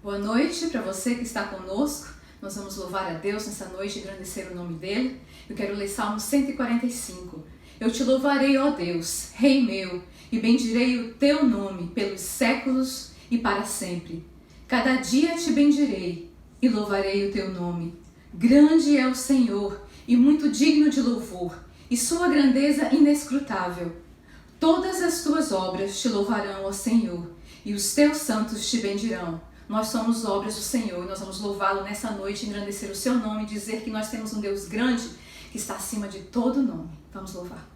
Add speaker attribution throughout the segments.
Speaker 1: Boa noite para você que está conosco. Nós vamos louvar a Deus nessa noite e engrandecer o nome dele. Eu quero ler Salmo 145. Eu te louvarei, ó Deus, Rei meu, e bendirei o teu nome pelos séculos e para sempre. Cada dia te bendirei e louvarei o teu nome. Grande é o Senhor e muito digno de louvor, e sua grandeza inescrutável. Todas as tuas obras te louvarão, ó Senhor, e os teus santos te bendirão. Nós somos obras do Senhor e nós vamos louvá-lo nessa noite, engrandecer o seu nome e dizer que nós temos um Deus grande que está acima de todo nome. Vamos louvar.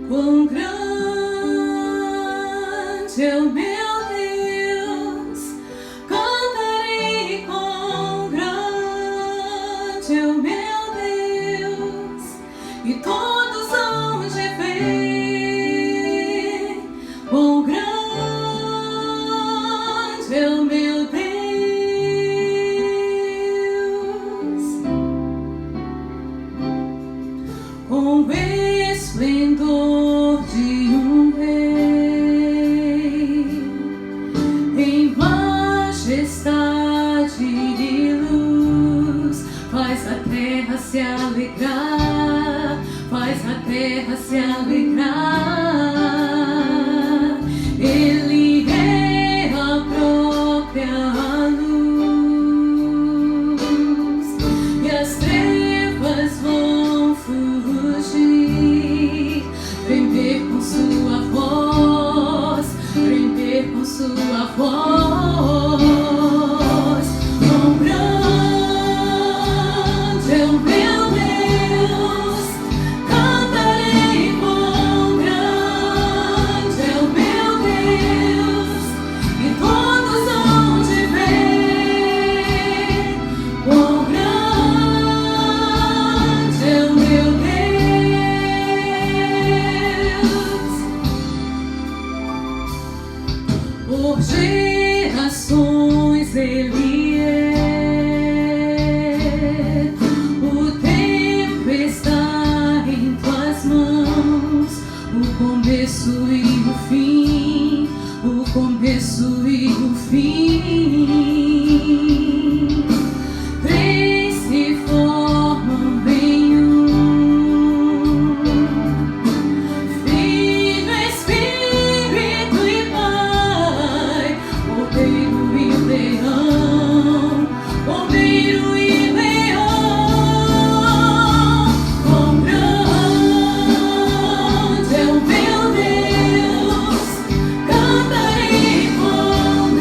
Speaker 1: Quão grande é o meu Deus, cantarei quão grande é o meu Deus, e todos hão de ver quão grande é o meu Deus. Com esplendor de um rei, em majestade e luz, faz a terra se alegrar, faz a terra se alegrar. Ele é a própria luz, e as trevas vão fugir. Prender com sua voz, prender com sua voz. Quão grande é o meu Deus, cantarei quão grande é o meu Deus, e todos hão de ver quão grande é o meu Deus. Por gerações ele é, o tempo está em tuas mãos, o começo e o fim, o começo e o fim. Três se formam em um, Filho, Espírito e Pai, Cordeiro e Leão, Cordeiro e Leão. Quão grande é o meu Deus, cantarei quão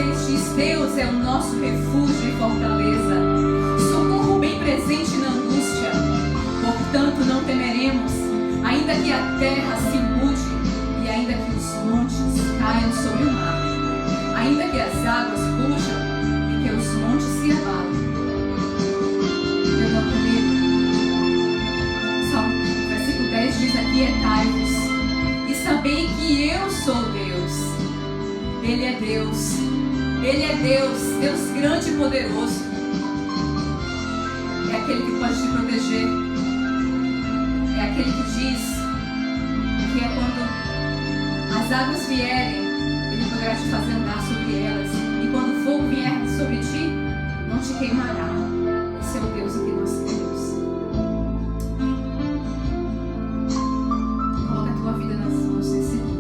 Speaker 1: 16 diz: Deus é o nosso refúgio e fortaleza, socorro bem presente na angústia. Portanto não temeremos, ainda que a terra se mude e ainda que os montes caiam sobre o mar, ainda que as águas rujam e que os montes se abalem. Eu não temerei. Versículo 10 diz: aquietai-vos e sabei que eu sou Deus. Ele é Deus. Ele é Deus, Deus grande e poderoso. É aquele que pode te proteger. É aquele que diz que é quando as águas vierem, Ele poderá te fazer andar sobre elas. E quando o fogo vier sobre ti, não te queimará. Esse é o Deus em que nós temos. Coloca a tua vida nas mãos desse Deus.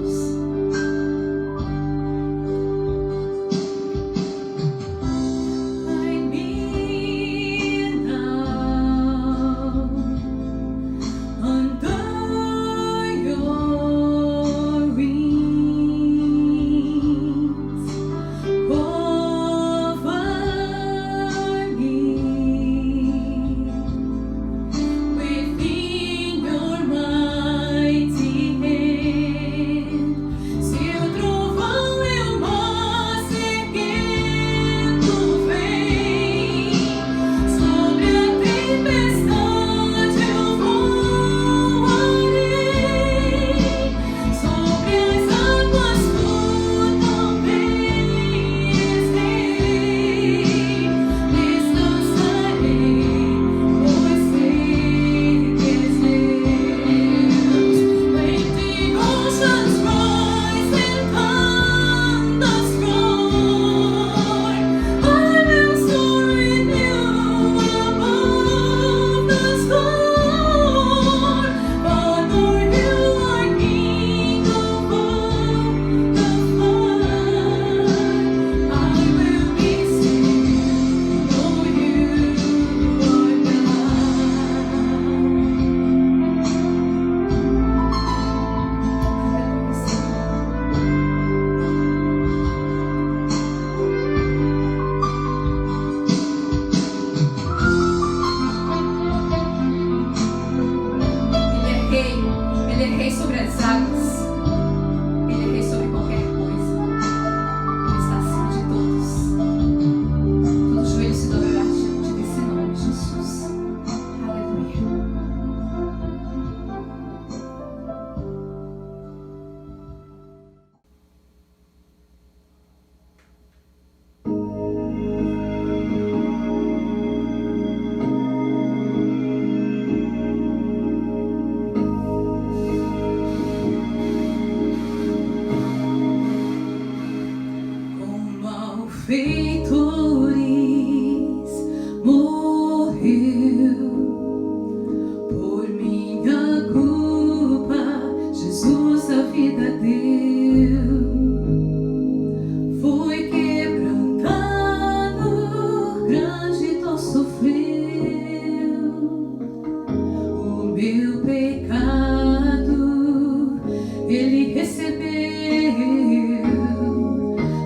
Speaker 2: Ele recebeu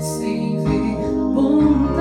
Speaker 2: sem ver bondade.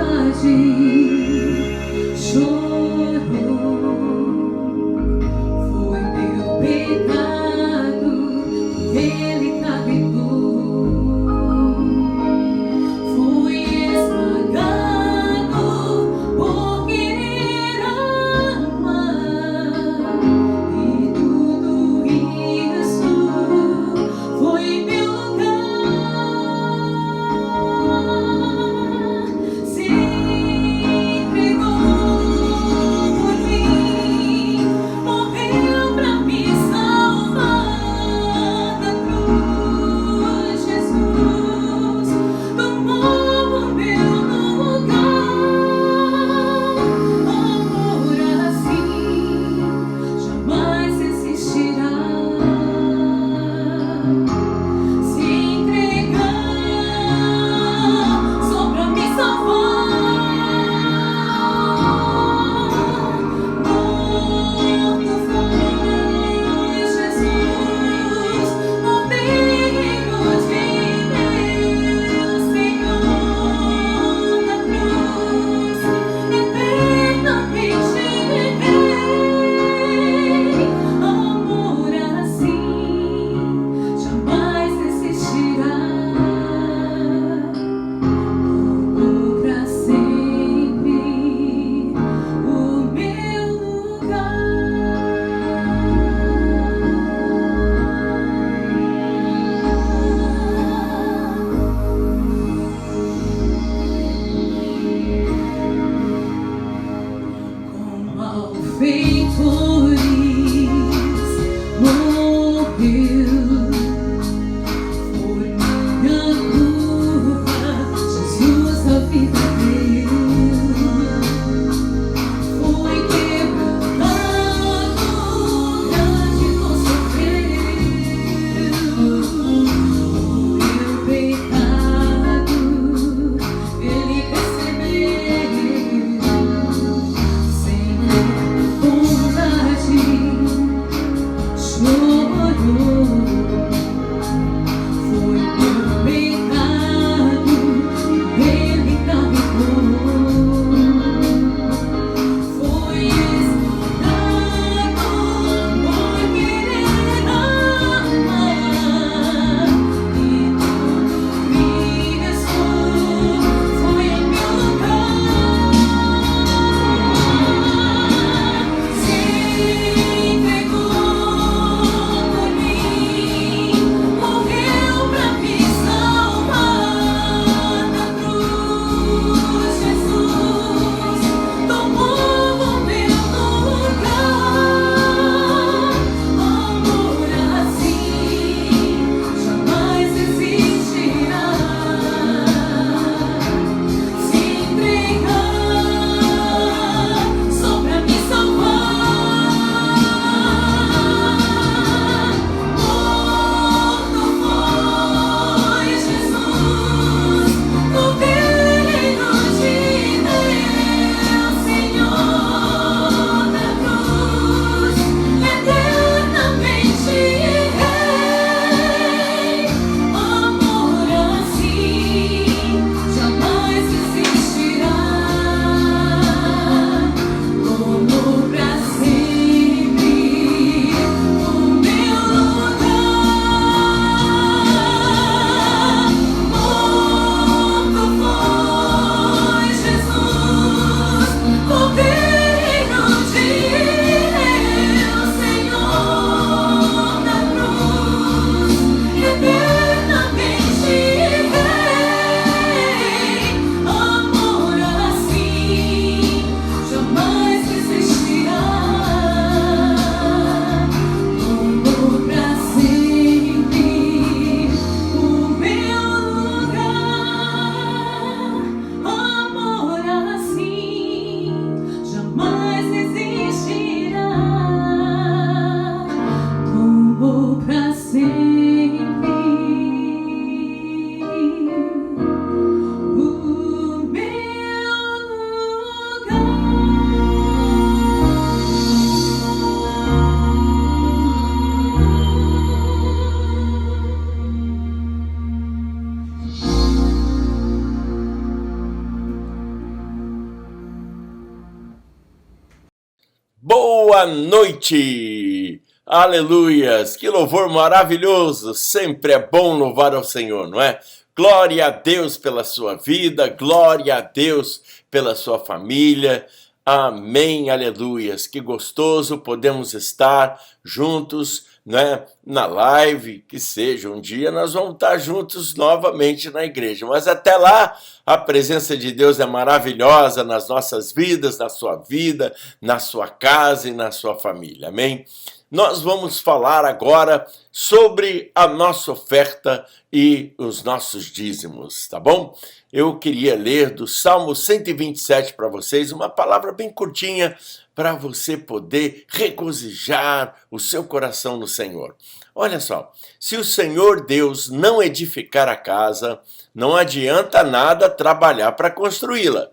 Speaker 2: boa noite! Aleluias! Que louvor maravilhoso! Sempre é bom louvar ao Senhor, não é? Glória a Deus pela sua vida, glória a Deus pela sua família. Amém, aleluias. Que gostoso podemos estar juntos, né, na live, que seja um dia nós vamos estar juntos novamente na igreja. Mas até lá, a presença de Deus é maravilhosa nas nossas vidas, na sua vida, na sua casa e na sua família. Amém? Nós vamos falar agora sobre a nossa oferta e os nossos dízimos, tá bom? Eu queria ler do Salmo 127 para vocês, uma palavra bem curtinha para você poder regozijar o seu coração no Senhor. Olha só, se o Senhor Deus não edificar a casa, não adianta nada trabalhar para construí-la.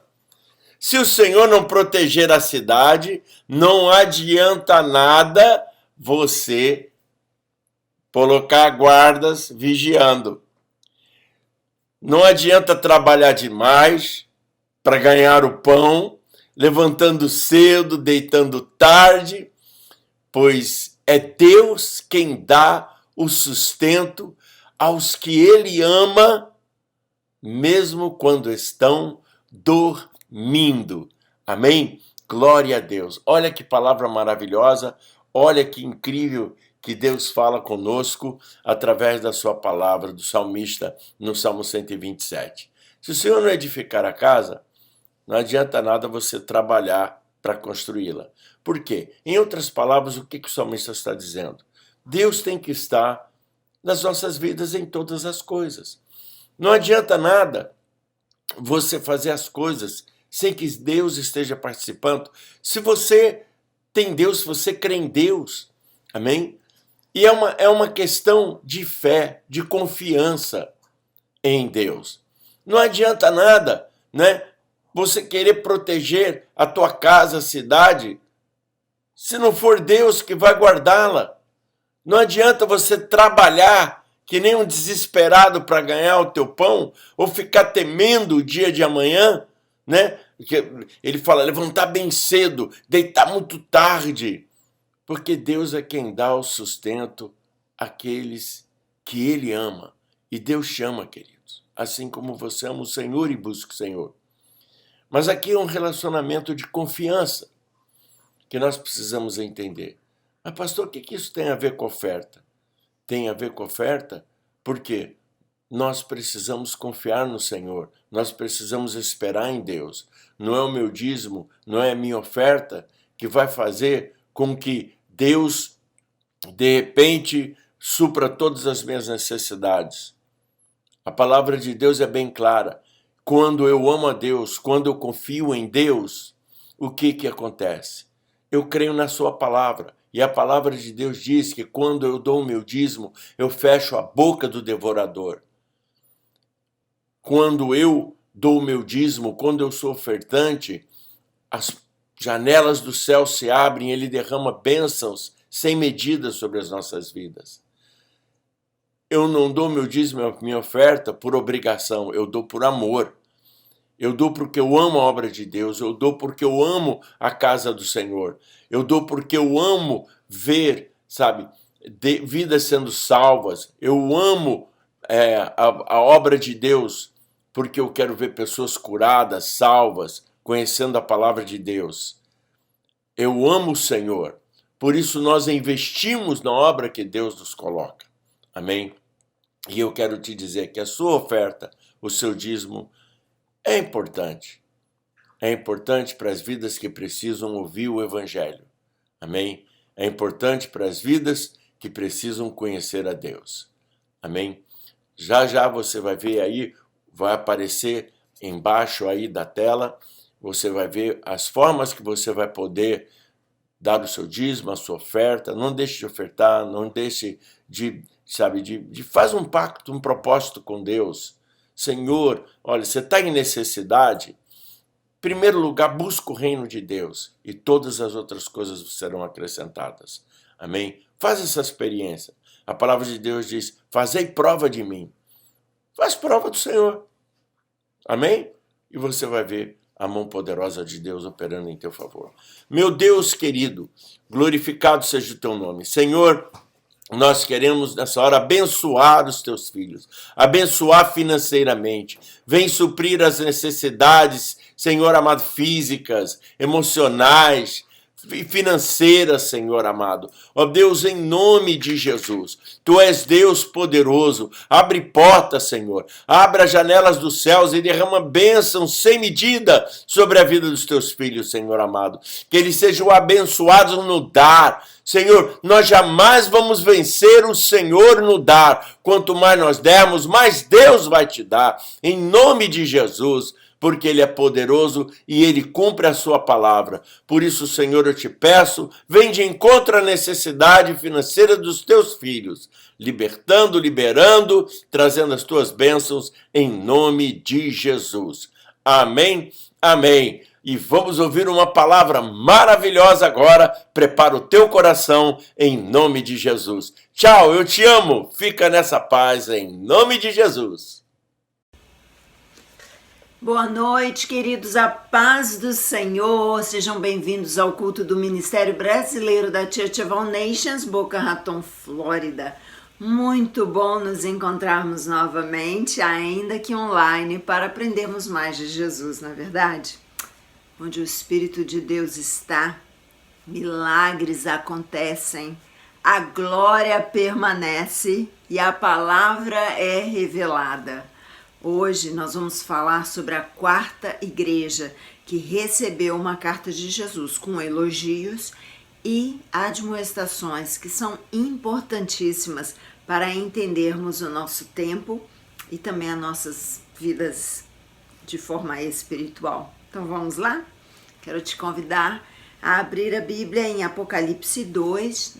Speaker 2: Se o Senhor não proteger a cidade, não adianta nada você colocar guardas vigiando. Não adianta trabalhar demais para ganhar o pão, levantando cedo, deitando tarde, pois é Deus quem dá o sustento aos que Ele ama, mesmo quando estão dormindo. Amém? Glória a Deus. Olha que palavra maravilhosa, olha que incrível que Deus fala conosco através da sua palavra, do salmista, no Salmo 127. Se o Senhor não edificar a casa, não adianta nada você trabalhar para construí-la. Por quê? Em outras palavras, o que o salmista está dizendo? Deus tem que estar nas nossas vidas em todas as coisas. Não adianta nada você fazer as coisas sem que Deus esteja participando. Se você tem Deus, se você crê em Deus, amém? E é uma questão de fé, de confiança em Deus. Não adianta nada, né? Você querer proteger a tua casa, a cidade, se não for Deus que vai guardá-la. Não adianta você trabalhar que nem um desesperado para ganhar o teu pão, ou ficar temendo o dia de amanhã, né? Ele fala, levantar bem cedo, deitar muito tarde, porque Deus é quem dá o sustento àqueles que Ele ama. E Deus chama, queridos, assim como você ama o Senhor e busca o Senhor. Mas aqui é um relacionamento de confiança que nós precisamos entender. Mas, pastor, o que isso tem a ver com oferta? Tem a ver com oferta porque nós precisamos confiar no Senhor, nós precisamos esperar em Deus. Não é o meu dízimo, não é a minha oferta que vai fazer com que Deus, de repente, supra todas as minhas necessidades. A palavra de Deus é bem clara. Quando eu amo a Deus, quando eu confio em Deus, o que acontece? Eu creio na sua palavra. E a palavra de Deus diz que quando eu dou o meu dízimo, eu fecho a boca do devorador. Quando eu dou o meu dízimo, quando eu sou ofertante, as janelas do céu se abrem, Ele derrama bênçãos sem medida sobre as nossas vidas. Eu não dou meu dízimo, minha oferta por obrigação, eu dou por amor. Eu dou porque eu amo a obra de Deus, eu dou porque eu amo a casa do Senhor. Eu dou porque eu amo ver, sabe, vidas sendo salvas. Eu amo a obra de Deus porque eu quero ver pessoas curadas, salvas, conhecendo a palavra de Deus. Eu amo o Senhor. Por isso nós investimos na obra que Deus nos coloca. Amém? E eu quero te dizer que a sua oferta, o seu dízimo, é importante. É importante para as vidas que precisam ouvir o Evangelho. Amém? É importante para as vidas que precisam conhecer a Deus. Amém? Já já você vai ver aí, vai aparecer embaixo aí da tela, você vai ver as formas que você vai poder dar o seu dízimo, a sua oferta. Não deixe de ofertar, não deixe de faz um pacto, um propósito com Deus. Senhor, olha, você está em necessidade? Em primeiro lugar, busca o reino de Deus e todas as outras coisas serão acrescentadas. Amém? Faz essa experiência. A palavra de Deus diz, fazei prova de mim. Faz prova do Senhor. Amém? E você vai ver a mão poderosa de Deus operando em teu favor. Meu Deus querido, glorificado seja o teu nome. Senhor, nós queremos nessa hora abençoar os teus filhos, abençoar financeiramente. Vem suprir as necessidades, Senhor amado, físicas, emocionais, financeiras, Senhor amado. Ó Deus, em nome de Jesus, Tu és Deus poderoso. Abre portas, Senhor. Abra as janelas dos céus e derrama bênçãos sem medida sobre a vida dos Teus filhos, Senhor amado. Que eles sejam abençoados no dar. Senhor, nós jamais vamos vencer o Senhor no dar. Quanto mais nós dermos, mais Deus vai te dar. Em nome de Jesus, porque Ele é poderoso e Ele cumpre a sua palavra. Por isso, Senhor, eu te peço, vem de encontro à necessidade financeira dos teus filhos, libertando, liberando, trazendo as tuas bênçãos em nome de Jesus. Amém, amém. E vamos ouvir uma palavra maravilhosa agora. Prepara o teu coração em nome de Jesus. Tchau, eu te amo. Fica nessa paz em nome de Jesus.
Speaker 3: Boa noite, queridos, a paz do Senhor. Sejam bem-vindos ao culto do Ministério Brasileiro da Church of All Nations, Boca Raton, Flórida. Muito bom nos encontrarmos novamente, ainda que online, para aprendermos mais de Jesus, não é verdade? Onde o Espírito de Deus está, milagres acontecem, a glória permanece e a palavra é revelada. Hoje nós vamos falar sobre a quarta igreja que recebeu uma carta de Jesus com elogios e admoestações que são importantíssimas para entendermos o nosso tempo e também as nossas vidas de forma espiritual. Então vamos lá? Quero te convidar a abrir a Bíblia em Apocalipse 2,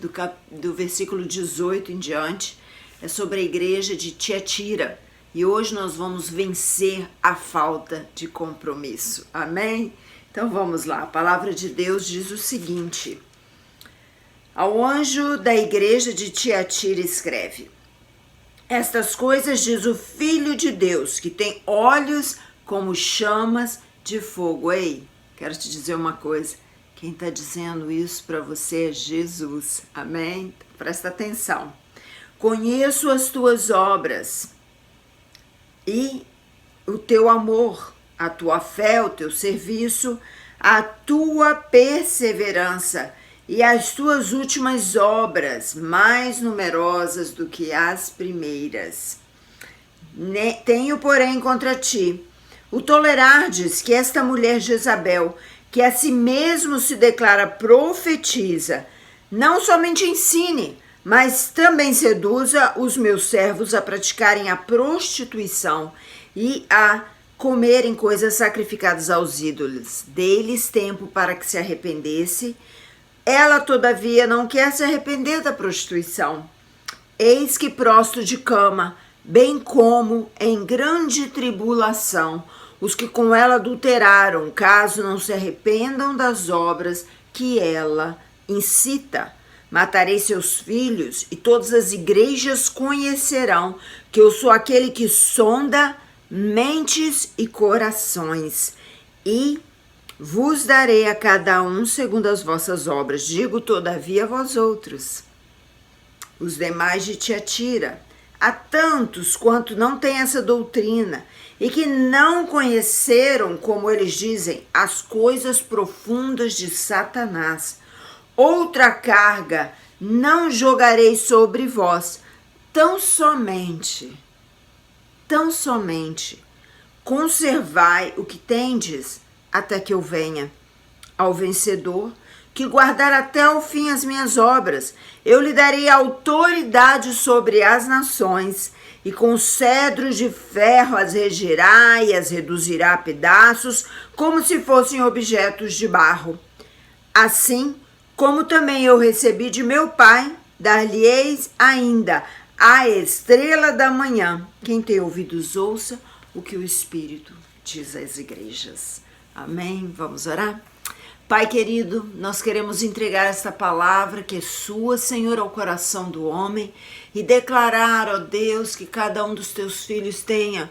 Speaker 3: do versículo 18 em diante. É sobre a igreja de Tiatira. E hoje nós vamos vencer a falta de compromisso. Amém? Então vamos lá. A palavra de Deus diz o seguinte: ao anjo da igreja de Tiatira escreve: estas coisas diz o Filho de Deus, que tem olhos como chamas de fogo. Ei, quero te dizer uma coisa. Quem está dizendo isso para você é Jesus. Amém? Presta atenção. Conheço as tuas obras e o teu amor, a tua fé, o teu serviço, a tua perseverança e as tuas últimas obras, mais numerosas do que as primeiras. Tenho, porém, contra ti o tolerardes que esta mulher Jezabel, que a si mesmo se declara profetiza, não somente ensine, mas também seduza os meus servos a praticarem a prostituição e a comerem coisas sacrificadas aos ídolos. Dei-lhes tempo para que se arrependesse. Ela, todavia, não quer se arrepender da prostituição. Eis que prostro de cama, bem como em grande tribulação, os que com ela adulteraram, caso não se arrependam das obras que ela incita. Matarei seus filhos, e todas as igrejas conhecerão que eu sou aquele que sonda mentes e corações, e vos darei a cada um segundo as vossas obras. Digo, todavia, a vós outros, os demais de Tiatira, a tantos quanto não têm essa doutrina, e que não conheceram, como eles dizem, as coisas profundas de Satanás, outra carga não jogarei sobre vós, tão somente conservai o que tendes até que eu venha. Ao vencedor, que guardar até o fim as minhas obras, eu lhe darei autoridade sobre as nações, e com cedros de ferro as regirá e as reduzirá a pedaços, como se fossem objetos de barro. Assim como também eu recebi de meu Pai, dar-lhe-eis ainda a estrela da manhã. Quem tem ouvidos, ouça o que o Espírito diz às igrejas. Amém? Vamos orar? Pai querido, nós queremos entregar esta palavra que é sua, Senhor, ao coração do homem e declarar, ó Deus, que cada um dos teus filhos tenha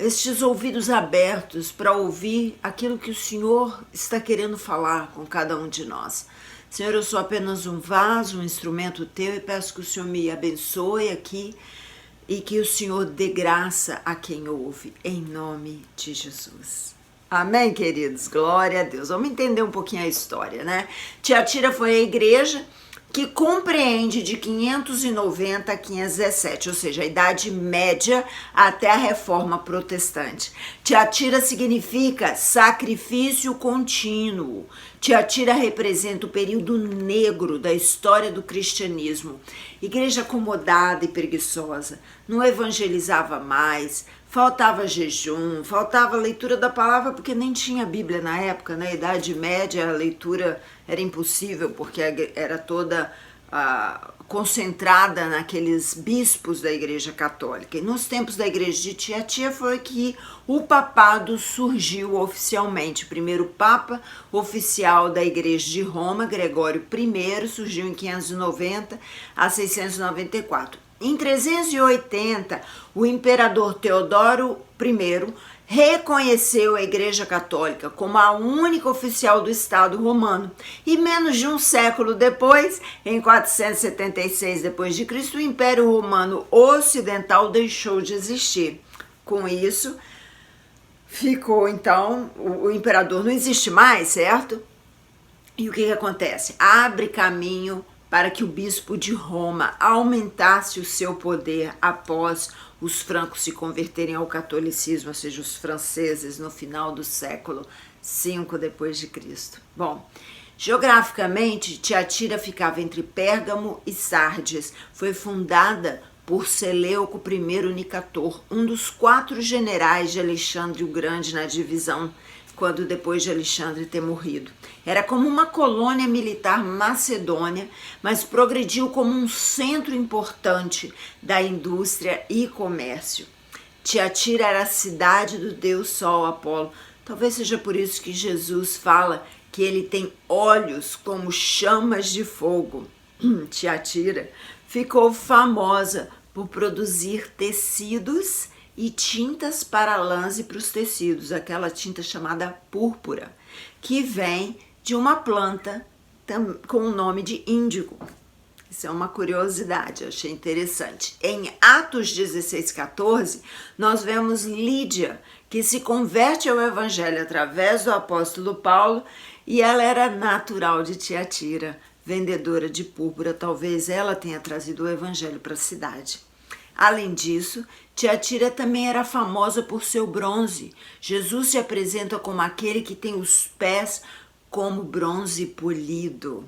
Speaker 3: estes ouvidos abertos para ouvir aquilo que o Senhor está querendo falar com cada um de nós. Senhor, eu sou apenas um vaso, um instrumento teu, e peço que o Senhor me abençoe aqui e que o Senhor dê graça a quem ouve, em nome de Jesus. Amém, queridos? Glória a Deus. Vamos entender um pouquinho a história, né? Tiatira foi a igreja que compreende de 590 a 517, ou seja, a Idade Média até a Reforma Protestante. Tiatira significa sacrifício contínuo. Tiatira representa o período negro da história do cristianismo. Igreja acomodada e preguiçosa, não evangelizava mais, faltava jejum, faltava leitura da palavra, porque nem tinha Bíblia na época, na Idade Média a leitura era impossível, porque era toda concentrada naqueles bispos da Igreja Católica. E nos tempos da Igreja de Tiatira foi que o papado surgiu oficialmente. O primeiro papa oficial da Igreja de Roma, Gregório I, surgiu em 590 a 694. Em 380, o imperador Teodoro I reconheceu a Igreja Católica como a única oficial do Estado romano. E menos de um século depois, em 476 d.C., o Império Romano Ocidental deixou de existir. Com isso, ficou então, o imperador não existe mais, certo? E o que acontece? Abre caminho para que o bispo de Roma aumentasse o seu poder após os francos se converterem ao catolicismo, ou seja, os franceses no final do século V d.C. Bom, geograficamente, Tiatira ficava entre Pérgamo e Sardes. Foi fundada por Seleuco I Nicator, um dos 4 generais de Alexandre o Grande na divisão, quando depois de Alexandre ter morrido. Era como uma colônia militar macedônia, mas progrediu como um centro importante da indústria e comércio. Tiatira era a cidade do deus Sol, Apolo. Talvez seja por isso que Jesus fala que ele tem olhos como chamas de fogo. Tiatira ficou famosa por produzir tecidos e tintas para lãs e para os tecidos, aquela tinta chamada púrpura, que vem de uma planta com o nome de índigo. Isso é uma curiosidade, eu achei interessante. Em Atos 16:14, nós vemos Lídia, que se converte ao evangelho através do apóstolo Paulo, e ela era natural de Tiatira, vendedora de púrpura. Talvez ela tenha trazido o evangelho para a cidade. Além disso, Tiatira também era famosa por seu bronze. Jesus se apresenta como aquele que tem os pés como bronze polido.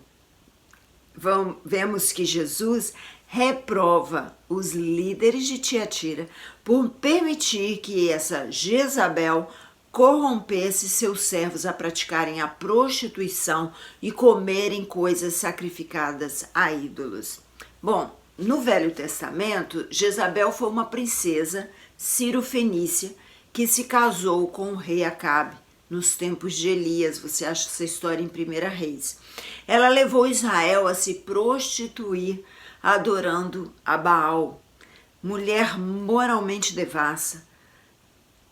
Speaker 3: Vemos que Jesus reprova os líderes de Tiatira por permitir que essa Jezabel corrompesse seus servos a praticarem a prostituição e comerem coisas sacrificadas a ídolos. Bom, no Velho Testamento, Jezabel foi uma princesa sírio-fenícia que se casou com o rei Acabe nos tempos de Elias. Você acha essa história em 1 Reis. Ela levou Israel a se prostituir adorando a Baal. Mulher moralmente devassa,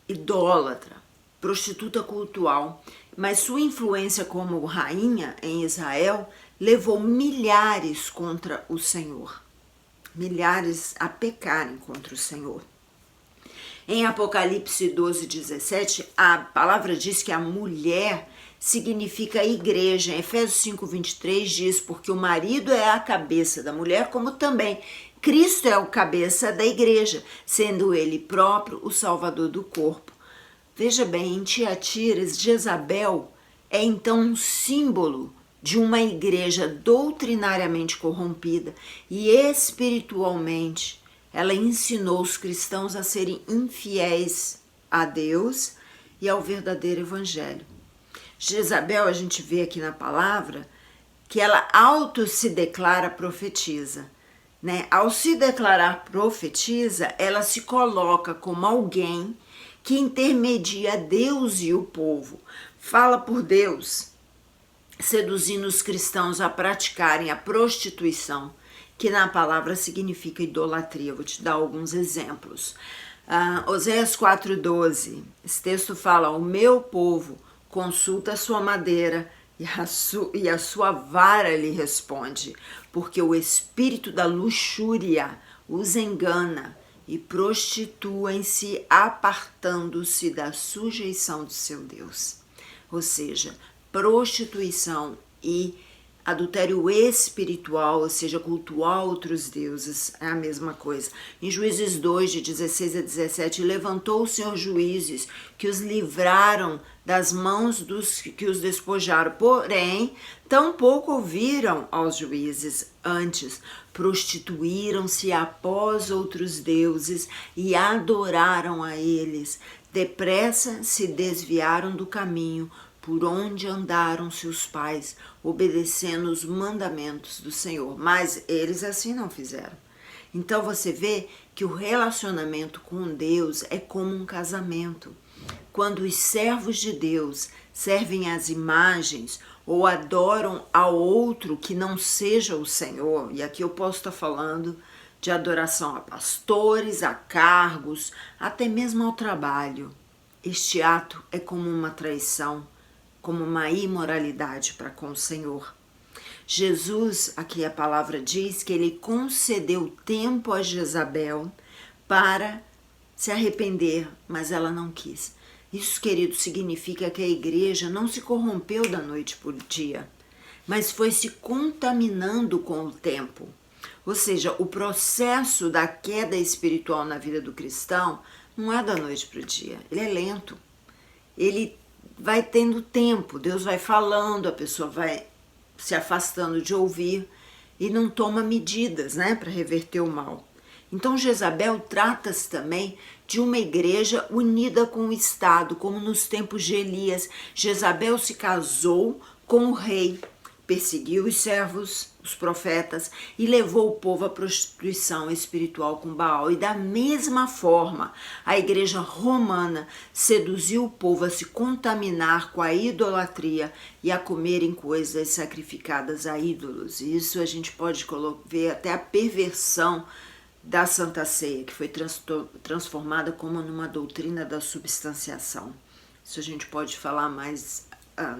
Speaker 3: idólatra, prostituta cultual, mas sua influência como rainha em Israel levou milhares contra o Senhor. Milhares a pecarem contra o Senhor. Em Apocalipse 12:17, a palavra diz que a mulher significa igreja. Em Efésios 5:23 diz, porque o marido é a cabeça da mulher, como também Cristo é o cabeça da igreja, sendo ele próprio o salvador do corpo. Veja bem, em Tiatira, Jezabel é então um símbolo de uma igreja doutrinariamente corrompida e espiritualmente ela ensinou os cristãos a serem infiéis a Deus e ao verdadeiro evangelho. Jezabel, a gente vê aqui na palavra que ela se declara profetisa, né? Ao se declarar profetisa, ela se coloca como alguém que intermedia Deus e o povo, fala por Deus, seduzindo os cristãos a praticarem a prostituição, que na palavra significa idolatria. Vou te dar alguns exemplos. Oséias 4,12, esse texto fala: o meu povo consulta a sua madeira e a sua vara lhe responde, porque o espírito da luxúria os engana e prostituem-se, apartando-se da sujeição do seu Deus. Ou seja, prostituição e adultério espiritual, ou seja, cultuar outros deuses, é a mesma coisa. Em Juízes 2, de 16 a 17, levantou o Senhor juízes que os livraram das mãos dos que os despojaram, porém, tampouco ouviram aos juízes. Antes, prostituíram-se após outros deuses e adoraram a eles. Depressa se desviaram do caminho por onde andaram seus pais, obedecendo os mandamentos do Senhor. Mas eles assim não fizeram. Então você vê que o relacionamento com Deus é como um casamento. Quando os servos de Deus servem às imagens ou adoram ao outro que não seja o Senhor, e aqui eu posso estar falando de adoração a pastores, a cargos, até mesmo ao trabalho. Este ato é como uma traição, como uma imoralidade para com o Senhor. Jesus, aqui a palavra diz que ele concedeu tempo a Jezabel para se arrepender, mas ela não quis. Isso, querido, significa que a igreja não se corrompeu da noite por dia, mas foi se contaminando com o tempo. Ou seja, o processo da queda espiritual na vida do cristão não é da noite para o dia, ele é lento. Ele vai tendo tempo, Deus vai falando, a pessoa vai se afastando de ouvir e não toma medidas, para reverter o mal. Então Jezabel trata-se também de uma igreja unida com o Estado, como nos tempos de Elias. Jezabel se casou com o rei, perseguiu os servos, os profetas, e levou o povo à prostituição espiritual com Baal. E da mesma forma, a igreja romana seduziu o povo a se contaminar com a idolatria e a comerem coisas sacrificadas a ídolos. E isso a gente pode ver até a perversão da Santa Ceia, que foi transformada como numa doutrina da substanciação. Isso a gente pode falar mais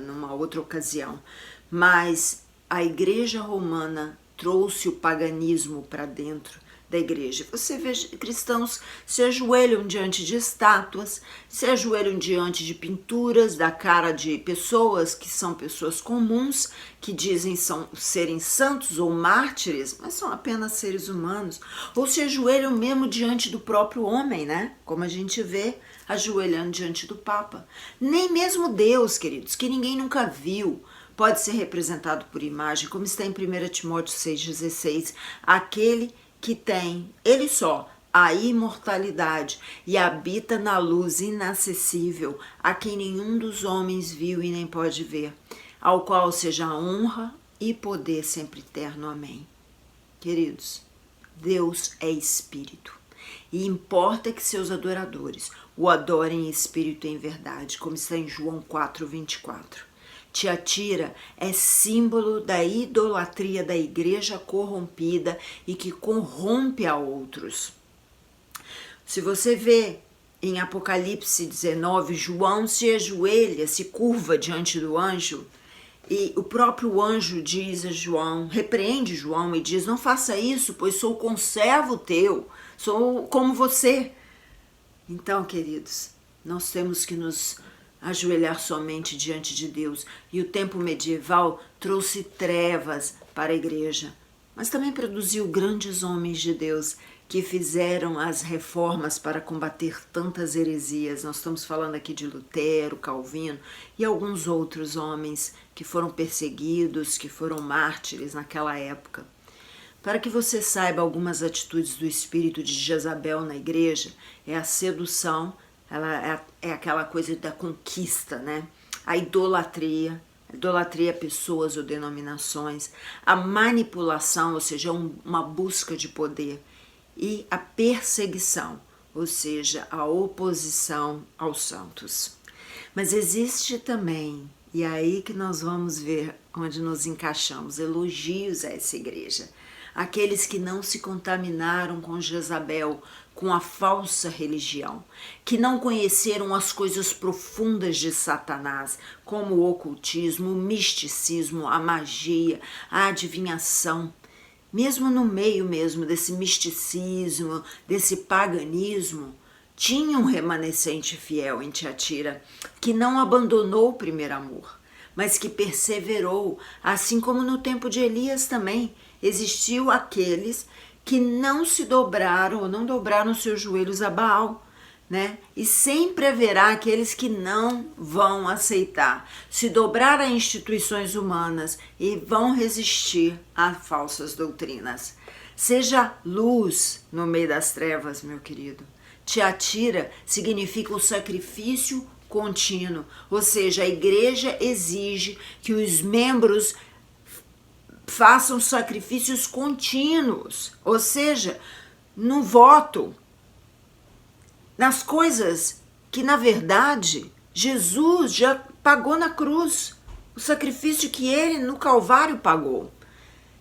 Speaker 3: numa outra ocasião. Mas a igreja romana trouxe o paganismo para dentro da igreja. Você vê cristãos se ajoelham diante de estátuas, se ajoelham diante de pinturas da cara de pessoas que são pessoas comuns, que dizem serem santos ou mártires, mas são apenas seres humanos. Ou se ajoelham mesmo diante do próprio homem, como a gente vê ajoelhando diante do Papa. Nem mesmo Deus, queridos, que ninguém nunca viu, pode ser representado por imagem, como está em 1 Timóteo 6,16, aquele que tem, ele só, a imortalidade e habita na luz inacessível, a quem nenhum dos homens viu e nem pode ver, ao qual seja a honra e poder sempre eterno. Amém. Queridos, Deus é Espírito e importa que seus adoradores o adorem em espírito e em verdade, como está em João 4,24. Tiatira é símbolo da idolatria da igreja corrompida e que corrompe a outros. Se você vê em Apocalipse 19, João se ajoelha, se curva diante do anjo, e o próprio anjo diz a João, repreende João e diz: não faça isso, pois sou conservo teu, sou como você. Então, queridos, nós temos que nos ajoelhar somente diante de Deus. E o tempo medieval trouxe trevas para a igreja, mas também produziu grandes homens de Deus que fizeram as reformas para combater tantas heresias. Nós estamos falando aqui de Lutero, Calvino e alguns outros homens que foram perseguidos, que foram mártires naquela época. Para que você saiba algumas atitudes do espírito de Jezabel na igreja, é a sedução. Ela é aquela coisa da conquista, A idolatria a pessoas ou denominações, a manipulação, ou seja, uma busca de poder, e a perseguição, ou seja, a oposição aos santos. Mas existe também, e é aí que nós vamos ver onde nos encaixamos, elogios a essa igreja. Aqueles que não se contaminaram com Jezabel, com a falsa religião, que não conheceram as coisas profundas de Satanás, como o ocultismo, o misticismo, a magia, a adivinhação. Mesmo no meio mesmo desse misticismo, desse paganismo, tinha um remanescente fiel em Tiatira, que não abandonou o primeiro amor, mas que perseverou, assim como no tempo de Elias também, existiu aqueles que não se dobraram ou não dobraram seus joelhos a Baal, né? E sempre haverá aqueles que não vão aceitar, se dobrar a instituições humanas e vão resistir a falsas doutrinas. Seja luz no meio das trevas, meu querido. Tiatira significa o sacrifício contínuo, ou seja, a igreja exige que os membros façam sacrifícios contínuos, ou seja, no voto, nas coisas que na verdade Jesus já pagou na cruz, o sacrifício que ele no Calvário pagou.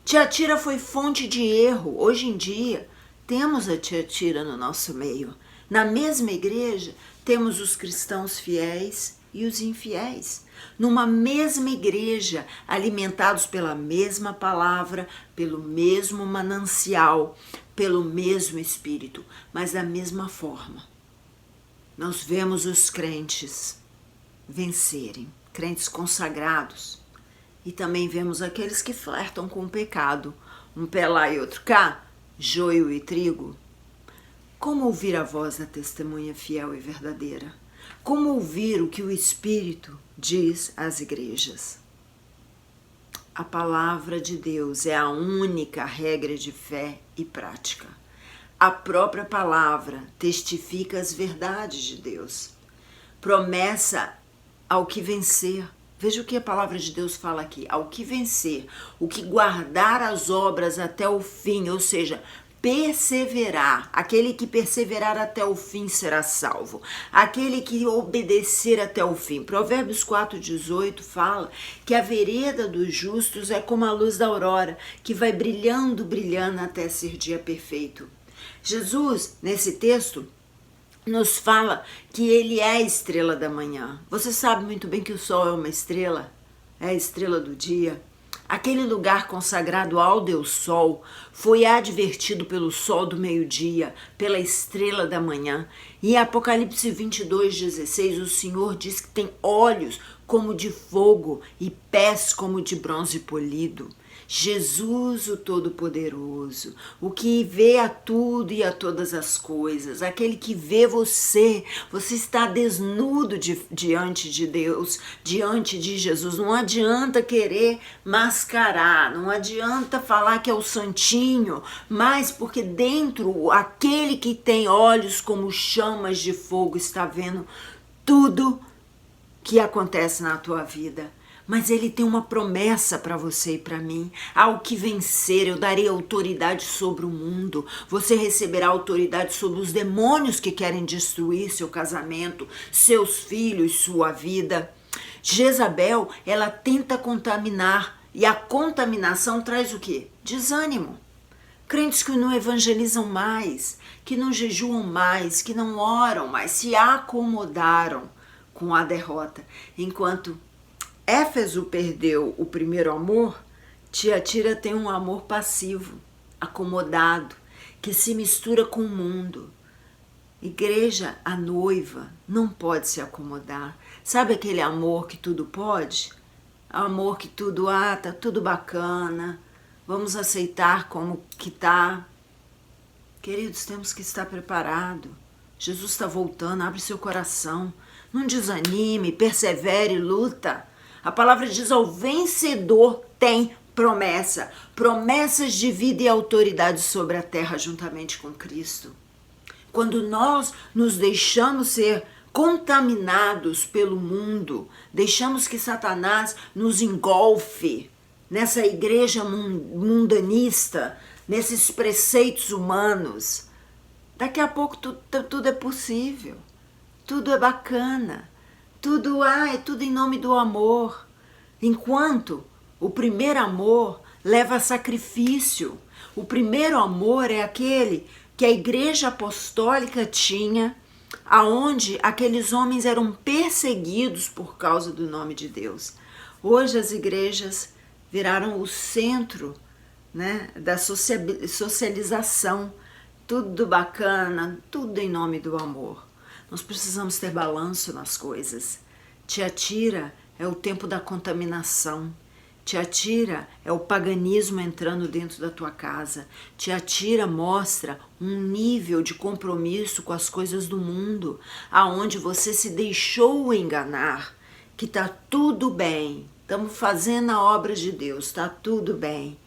Speaker 3: Tiatira foi fonte de erro. Hoje em dia temos a Tiatira no nosso meio. Na mesma igreja temos os cristãos fiéis e os infiéis. Numa mesma igreja, alimentados pela mesma palavra, pelo mesmo manancial, pelo mesmo Espírito, mas da mesma forma. Nós vemos os crentes vencerem, crentes consagrados, e também vemos aqueles que flertam com o pecado, um pé lá e outro cá, joio e trigo. Como ouvir a voz da testemunha fiel e verdadeira? Como ouvir o que o Espírito diz às igrejas? A palavra de Deus é a única regra de fé e prática. A própria palavra testifica as verdades de Deus. Promessa ao que vencer. Veja o que a palavra de Deus fala aqui. Ao que vencer, o que guardar as obras até o fim, ou seja, perseverar. Aquele que perseverar até o fim será salvo. Aquele que obedecer até o fim. Provérbios 4,18 fala que a vereda dos justos é como a luz da aurora, que vai brilhando, brilhando até ser dia perfeito. Jesus, nesse texto, nos fala que ele é a estrela da manhã. Você sabe muito bem que o sol é uma estrela, é a estrela do dia. Aquele lugar consagrado ao Deus Sol foi advertido pelo sol do meio-dia, pela estrela da manhã. E em Apocalipse 22:16, o Senhor diz que tem olhos como de fogo e pés como de bronze polido. Jesus, o Todo-Poderoso, o que vê a tudo e a todas as coisas, aquele que vê você está desnudo diante de Deus, diante de Jesus. Não adianta querer mascarar, não adianta falar que é o santinho, mas porque dentro aquele que tem olhos como chamas de fogo está vendo tudo que acontece na tua vida. Mas ele tem uma promessa para você e para mim. Ao que vencer, eu darei autoridade sobre o mundo. Você receberá autoridade sobre os demônios que querem destruir seu casamento, seus filhos, sua vida. Jezabel, ela tenta contaminar. E a contaminação traz o quê? Desânimo. Crentes que não evangelizam mais, que não jejuam mais, que não oram mais, se acomodaram com a derrota. Enquanto Éfeso perdeu o primeiro amor, Tiatira tem um amor passivo, acomodado, que se mistura com o mundo. Igreja, a noiva, não pode se acomodar. Sabe aquele amor que tudo pode? Amor que tudo, tá tudo bacana, vamos aceitar como que tá. Queridos, temos que estar preparados. Jesus está voltando, abre seu coração. Não desanime, persevere, luta. A palavra diz: ao vencedor tem promessa. Promessas de vida e autoridade sobre a terra juntamente com Cristo. Quando nós nos deixamos ser contaminados pelo mundo, deixamos que Satanás nos engolfe nessa igreja mundanista, nesses preceitos humanos, daqui a pouco tudo é possível, tudo é bacana. Tudo é tudo em nome do amor. Enquanto o primeiro amor leva a sacrifício. O primeiro amor é aquele que a igreja apostólica tinha, aonde aqueles homens eram perseguidos por causa do nome de Deus. Hoje as igrejas viraram o centro, né, da socialização, tudo bacana, tudo em nome do amor. Nós precisamos ter balanço nas coisas. Tiatira é o tempo da contaminação. Tiatira é o paganismo entrando dentro da tua casa. Tiatira mostra um nível de compromisso com as coisas do mundo, aonde você se deixou enganar, que tá tudo bem, estamos fazendo a obra de Deus, tá tudo bem,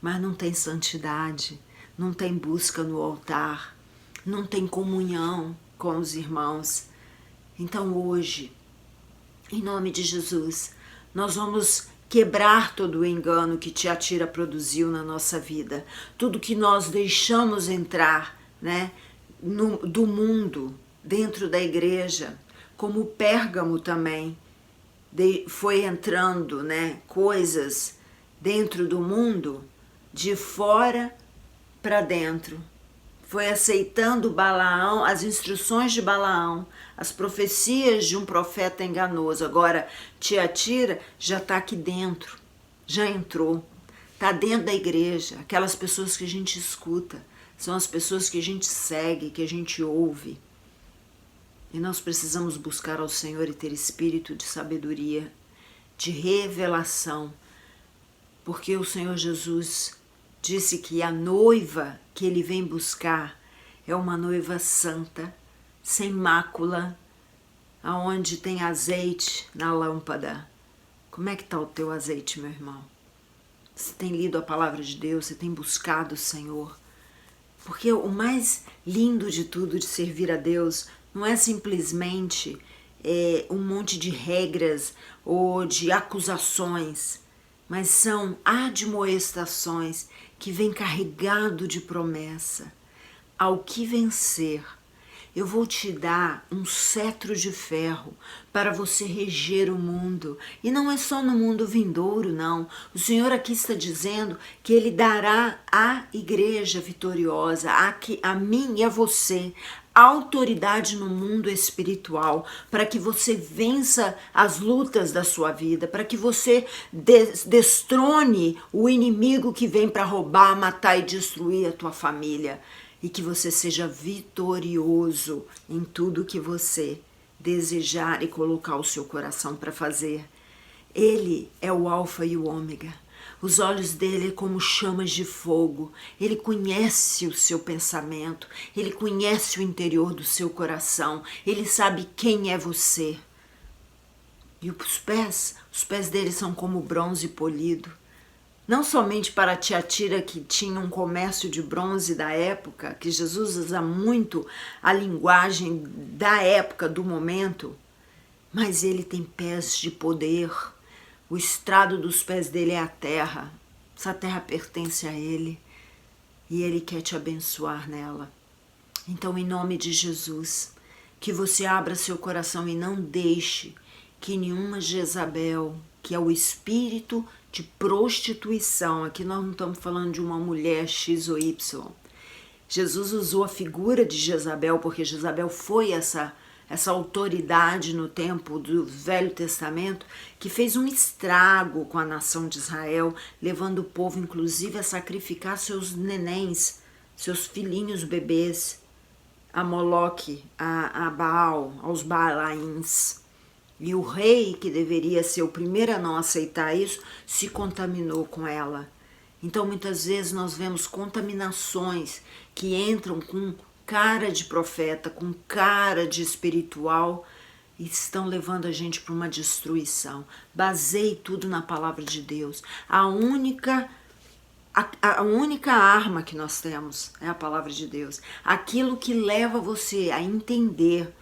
Speaker 3: mas não tem santidade, não tem busca no altar, não tem comunhão com os irmãos. Então hoje, em nome de Jesus, nós vamos quebrar todo o engano que Tiatira produziu na nossa vida, tudo que nós deixamos entrar, né, do mundo dentro da igreja, como Pérgamo também foi entrando, né, coisas dentro do mundo de fora para dentro. Foi aceitando Balaão, as instruções de Balaão, as profecias de um profeta enganoso. Agora, Tiatira já está aqui dentro, já entrou, está dentro da igreja. Aquelas pessoas que a gente escuta, são as pessoas que a gente segue, que a gente ouve. E nós precisamos buscar ao Senhor e ter espírito de sabedoria, de revelação, porque o Senhor Jesus disse que a noiva que ele vem buscar é uma noiva santa, sem mácula, aonde tem azeite na lâmpada. Como é que está o teu azeite, meu irmão? Você tem lido a palavra de Deus, você tem buscado o Senhor? Porque o mais lindo de tudo de servir a Deus não é simplesmente um monte de regras ou de acusações, mas são admoestações que vêm carregado de promessa. Ao que vencer, eu vou te dar um cetro de ferro para você reger o mundo. E não é só no mundo vindouro, não. O Senhor aqui está dizendo que Ele dará à igreja vitoriosa, a mim e a você, autoridade no mundo espiritual, para que você vença as lutas da sua vida, para que você destrone o inimigo que vem para roubar, matar e destruir a tua família, e que você seja vitorioso em tudo que você desejar e colocar o seu coração para fazer. Ele é o alfa e o ômega. Os olhos dele é como chamas de fogo. Ele conhece o seu pensamento. Ele conhece o interior do seu coração. Ele sabe quem é você. E os pés dele são como bronze polido. Não somente para Tiatira, que tinha um comércio de bronze da época, que Jesus usa muito a linguagem da época, do momento, mas ele tem pés de poder. O estrado dos pés dele é a terra. Essa terra pertence a ele e ele quer te abençoar nela. Então, em nome de Jesus, que você abra seu coração e não deixe que nenhuma Jezabel, que é o espírito de prostituição, aqui nós não estamos falando de uma mulher X ou Y. Jesus usou a figura de Jezabel porque Jezabel foi essa autoridade no tempo do Velho Testamento que fez um estrago com a nação de Israel, levando o povo inclusive a sacrificar seus nenéns, seus filhinhos bebês, a Moloque, a Baal, aos Baalaíns. E o rei, que deveria ser o primeiro a não aceitar isso, se contaminou com ela. Então muitas vezes nós vemos contaminações que entram com cara de profeta, com cara de espiritual e estão levando a gente para uma destruição. Baseie tudo na palavra de Deus. A única arma que nós temos é a palavra de Deus. Aquilo que leva você a entender.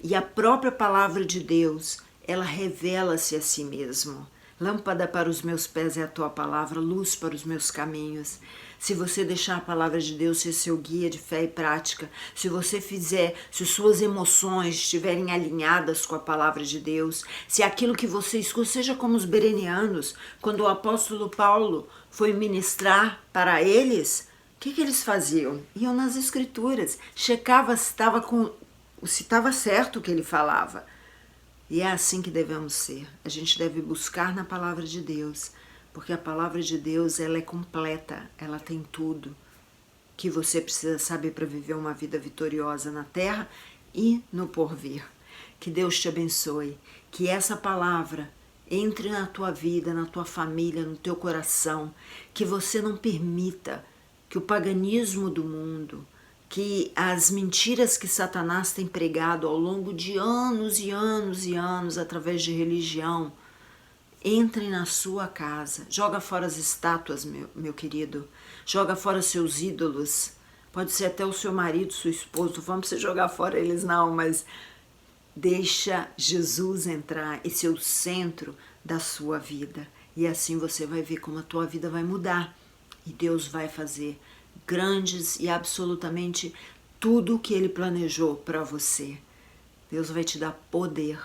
Speaker 3: E a própria palavra de Deus, ela revela-se a si mesmo. Lâmpada para os meus pés é a tua palavra, luz para os meus caminhos. Se você deixar a palavra de Deus ser seu guia de fé e prática, se você fizer, se suas emoções estiverem alinhadas com a palavra de Deus, se aquilo que você escuta, seja como os berenianos, quando o apóstolo Paulo foi ministrar para eles, que eles faziam? Iam nas escrituras, checava se estava certo o que ele falava. E é assim que devemos ser. A gente deve buscar na palavra de Deus, porque a palavra de Deus, ela é completa, ela tem tudo que você precisa saber para viver uma vida vitoriosa na terra e no porvir. Que Deus te abençoe, que essa palavra entre na tua vida, na tua família, no teu coração, que você não permita que o paganismo do mundo, que as mentiras que Satanás tem pregado ao longo de anos e anos e anos através de religião, entrem na sua casa. Joga fora as estátuas, meu querido. Joga fora seus ídolos. Pode ser até o seu marido, sua esposa. Não vamos você jogar fora eles não, mas deixa Jesus entrar e ser o centro da sua vida. E assim você vai ver como a tua vida vai mudar. E Deus vai fazer grandes e absolutamente tudo o que Ele planejou para você. Deus vai te dar poder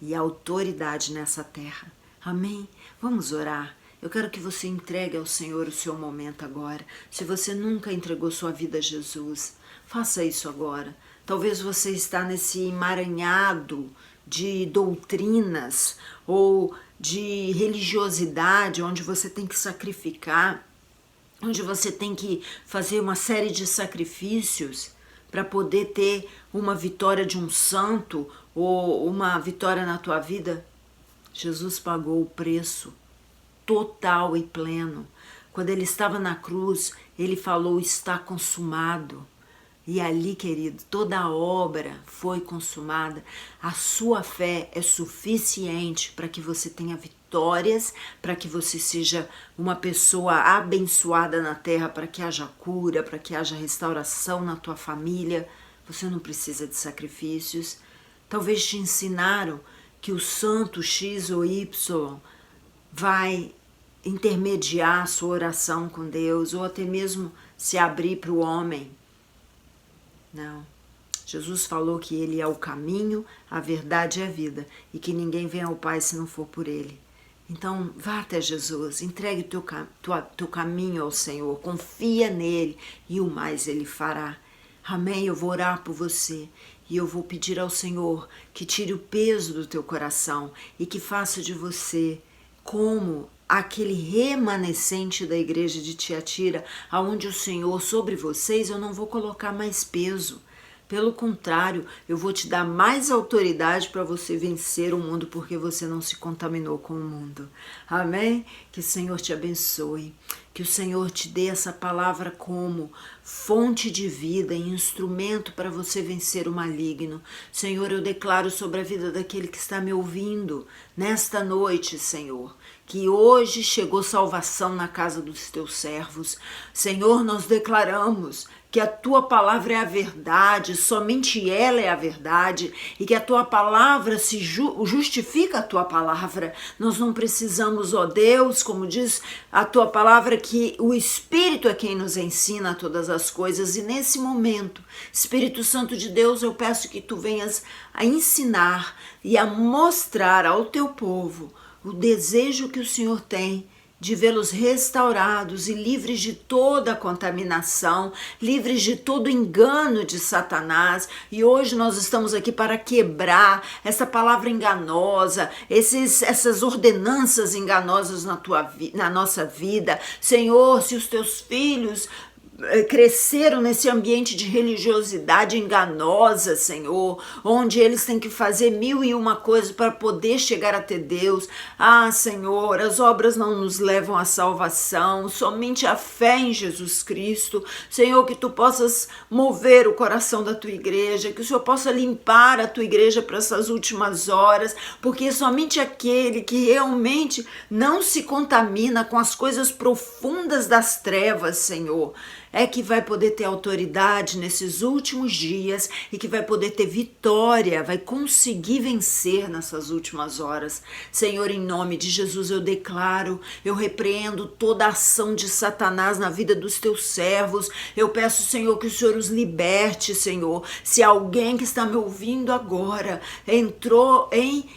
Speaker 3: e autoridade nessa terra. Amém? Vamos orar. Eu quero que você entregue ao Senhor o seu momento agora. Se você nunca entregou sua vida a Jesus, faça isso agora. Talvez você está nesse emaranhado de doutrinas ou de religiosidade, onde você tem que sacrificar, onde você tem que fazer uma série de sacrifícios para poder ter uma vitória de um santo ou uma vitória na tua vida. Jesus pagou o preço total e pleno. Quando ele estava na cruz, ele falou: está consumado. E ali, querido, toda a obra foi consumada. A sua fé é suficiente para que você tenha vitórias, para que você seja uma pessoa abençoada na terra, para que haja cura, para que haja restauração na tua família. Você não precisa de sacrifícios. Talvez te ensinaram que o santo X ou Y vai intermediar a sua oração com Deus, ou até mesmo se abrir para o homem. Não. Jesus falou que Ele é o caminho, a verdade e a vida, e que ninguém vem ao Pai se não for por Ele. Então, vá até Jesus, entregue teu caminho ao Senhor, confia nele e o mais Ele fará. Amém? Eu vou orar por você e eu vou pedir ao Senhor que tire o peso do teu coração e que faça de você como aquele remanescente da igreja de Tiatira, aonde o Senhor, sobre vocês, eu não vou colocar mais peso. Pelo contrário, eu vou te dar mais autoridade para você vencer o mundo, porque você não se contaminou com o mundo. Amém? Que o Senhor te abençoe. Que o Senhor te dê essa palavra como fonte de vida e instrumento para você vencer o maligno. Senhor, eu declaro sobre a vida daquele que está me ouvindo nesta noite, Senhor, que hoje chegou salvação na casa dos teus servos. Senhor, nós declaramos que a tua palavra é a verdade, somente ela é a verdade, e que a tua palavra justifica a tua palavra. Nós não precisamos, ó Deus, como diz a tua palavra, que o Espírito é quem nos ensina todas as coisas, e nesse momento, Espírito Santo de Deus, eu peço que tu venhas a ensinar e a mostrar ao teu povo o desejo que o Senhor tem de vê-los restaurados e livres de toda contaminação, livres de todo engano de Satanás. E hoje nós estamos aqui para quebrar essa palavra enganosa, essas ordenanças enganosas na nossa vida. Senhor, se os teus filhos cresceram nesse ambiente de religiosidade enganosa, Senhor, onde eles têm que fazer 1001 coisas para poder chegar até Deus. Ah, Senhor, as obras não nos levam à salvação, somente a fé em Jesus Cristo. Senhor, que tu possas mover o coração da tua igreja, que o Senhor possa limpar a tua igreja para essas últimas horas, porque somente aquele que realmente não se contamina com as coisas profundas das trevas, Senhor, é que vai poder ter autoridade nesses últimos dias e que vai poder ter vitória, vai conseguir vencer nessas últimas horas. Senhor, em nome de Jesus eu declaro, eu repreendo toda a ação de Satanás na vida dos teus servos. Eu peço, Senhor, que o Senhor os liberte, Senhor. Se alguém que está me ouvindo agora entrou em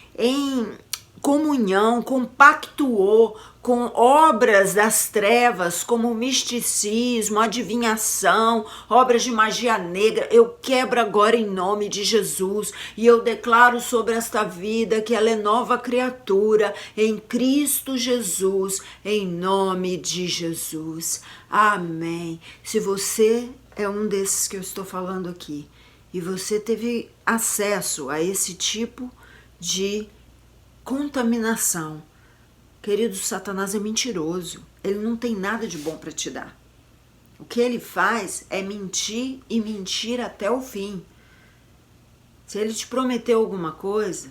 Speaker 3: comunhão, compactuou com obras das trevas, como misticismo, adivinhação, obras de magia negra, eu quebro agora em nome de Jesus e eu declaro sobre esta vida que ela é nova criatura em Cristo Jesus, em nome de Jesus. Amém. Se você é um desses que eu estou falando aqui e você teve acesso a esse tipo de contaminação, querido, Satanás é mentiroso. Ele não tem nada de bom para te dar. O que ele faz é mentir e mentir até o fim. Se ele te prometeu alguma coisa,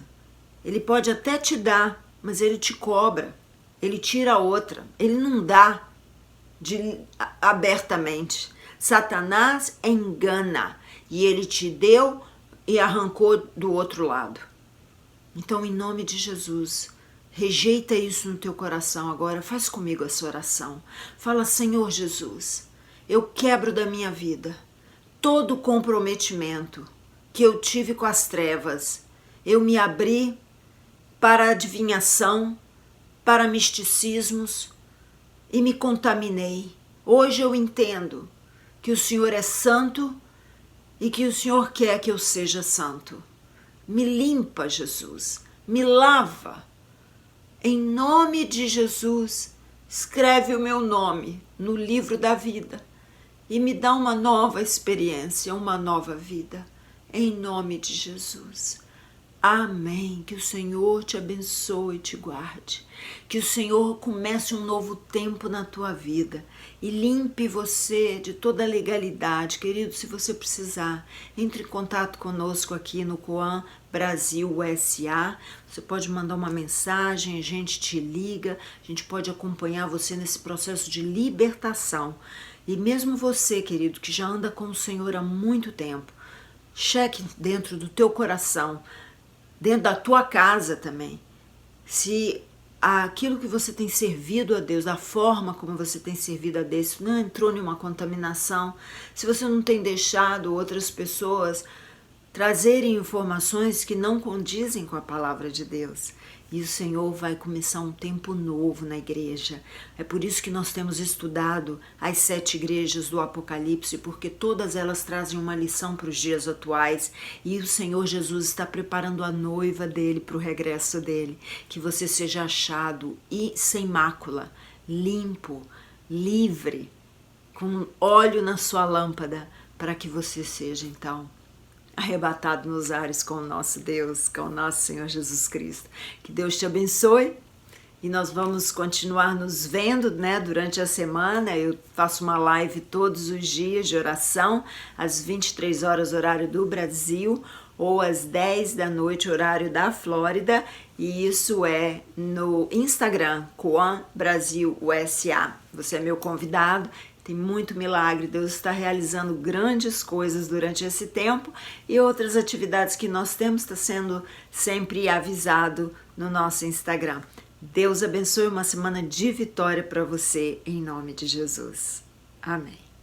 Speaker 3: ele pode até te dar, mas ele te cobra. Ele tira outra. Ele não dá abertamente. Satanás engana e ele te deu e arrancou do outro lado. Então, em nome de Jesus, rejeita isso no teu coração agora. Faz comigo essa oração. Fala: Senhor Jesus, eu quebro da minha vida todo o comprometimento que eu tive com as trevas. Eu me abri para adivinhação, para misticismos e me contaminei. Hoje eu entendo que o Senhor é santo e que o Senhor quer que eu seja santo. Me limpa, Jesus, me lava. Em nome de Jesus, escreve o meu nome no livro da vida e me dá uma nova experiência, uma nova vida. Em nome de Jesus. Amém. Que o Senhor te abençoe e te guarde. Que o Senhor comece um novo tempo na tua vida e limpe você de toda a legalidade. Querido, se você precisar, entre em contato conosco aqui no Coan Brasil USA. Você pode mandar uma mensagem, a gente te liga, a gente pode acompanhar você nesse processo de libertação. E mesmo você, querido, que já anda com o Senhor há muito tempo, cheque dentro do teu coração, dentro da tua casa também, se aquilo que você tem servido a Deus, da forma como você tem servido a Deus, não entrou nenhuma contaminação, se você não tem deixado outras pessoas trazerem informações que não condizem com a palavra de Deus. E o Senhor vai começar um tempo novo na igreja. É por isso que nós temos estudado as 7 igrejas do Apocalipse, porque todas elas trazem uma lição para os dias atuais. E o Senhor Jesus está preparando a noiva dele para o regresso dele. Que você seja achado e sem mácula, limpo, livre, com óleo na sua lâmpada, para que você seja então arrebatado nos ares com o nosso Deus, com o nosso Senhor Jesus Cristo. Que Deus te abençoe e nós vamos continuar nos vendo, né, durante a semana. Eu faço uma live todos os dias de oração, às 23 horas horário do Brasil ou às 10 da noite horário da Flórida, e isso é no Instagram, Coan Brasil USA. Você é meu convidado. Tem muito milagre, Deus está realizando grandes coisas durante esse tempo e outras atividades que nós temos está sendo sempre avisado no nosso Instagram. Deus abençoe, uma semana de vitória para você, em nome de Jesus. Amém.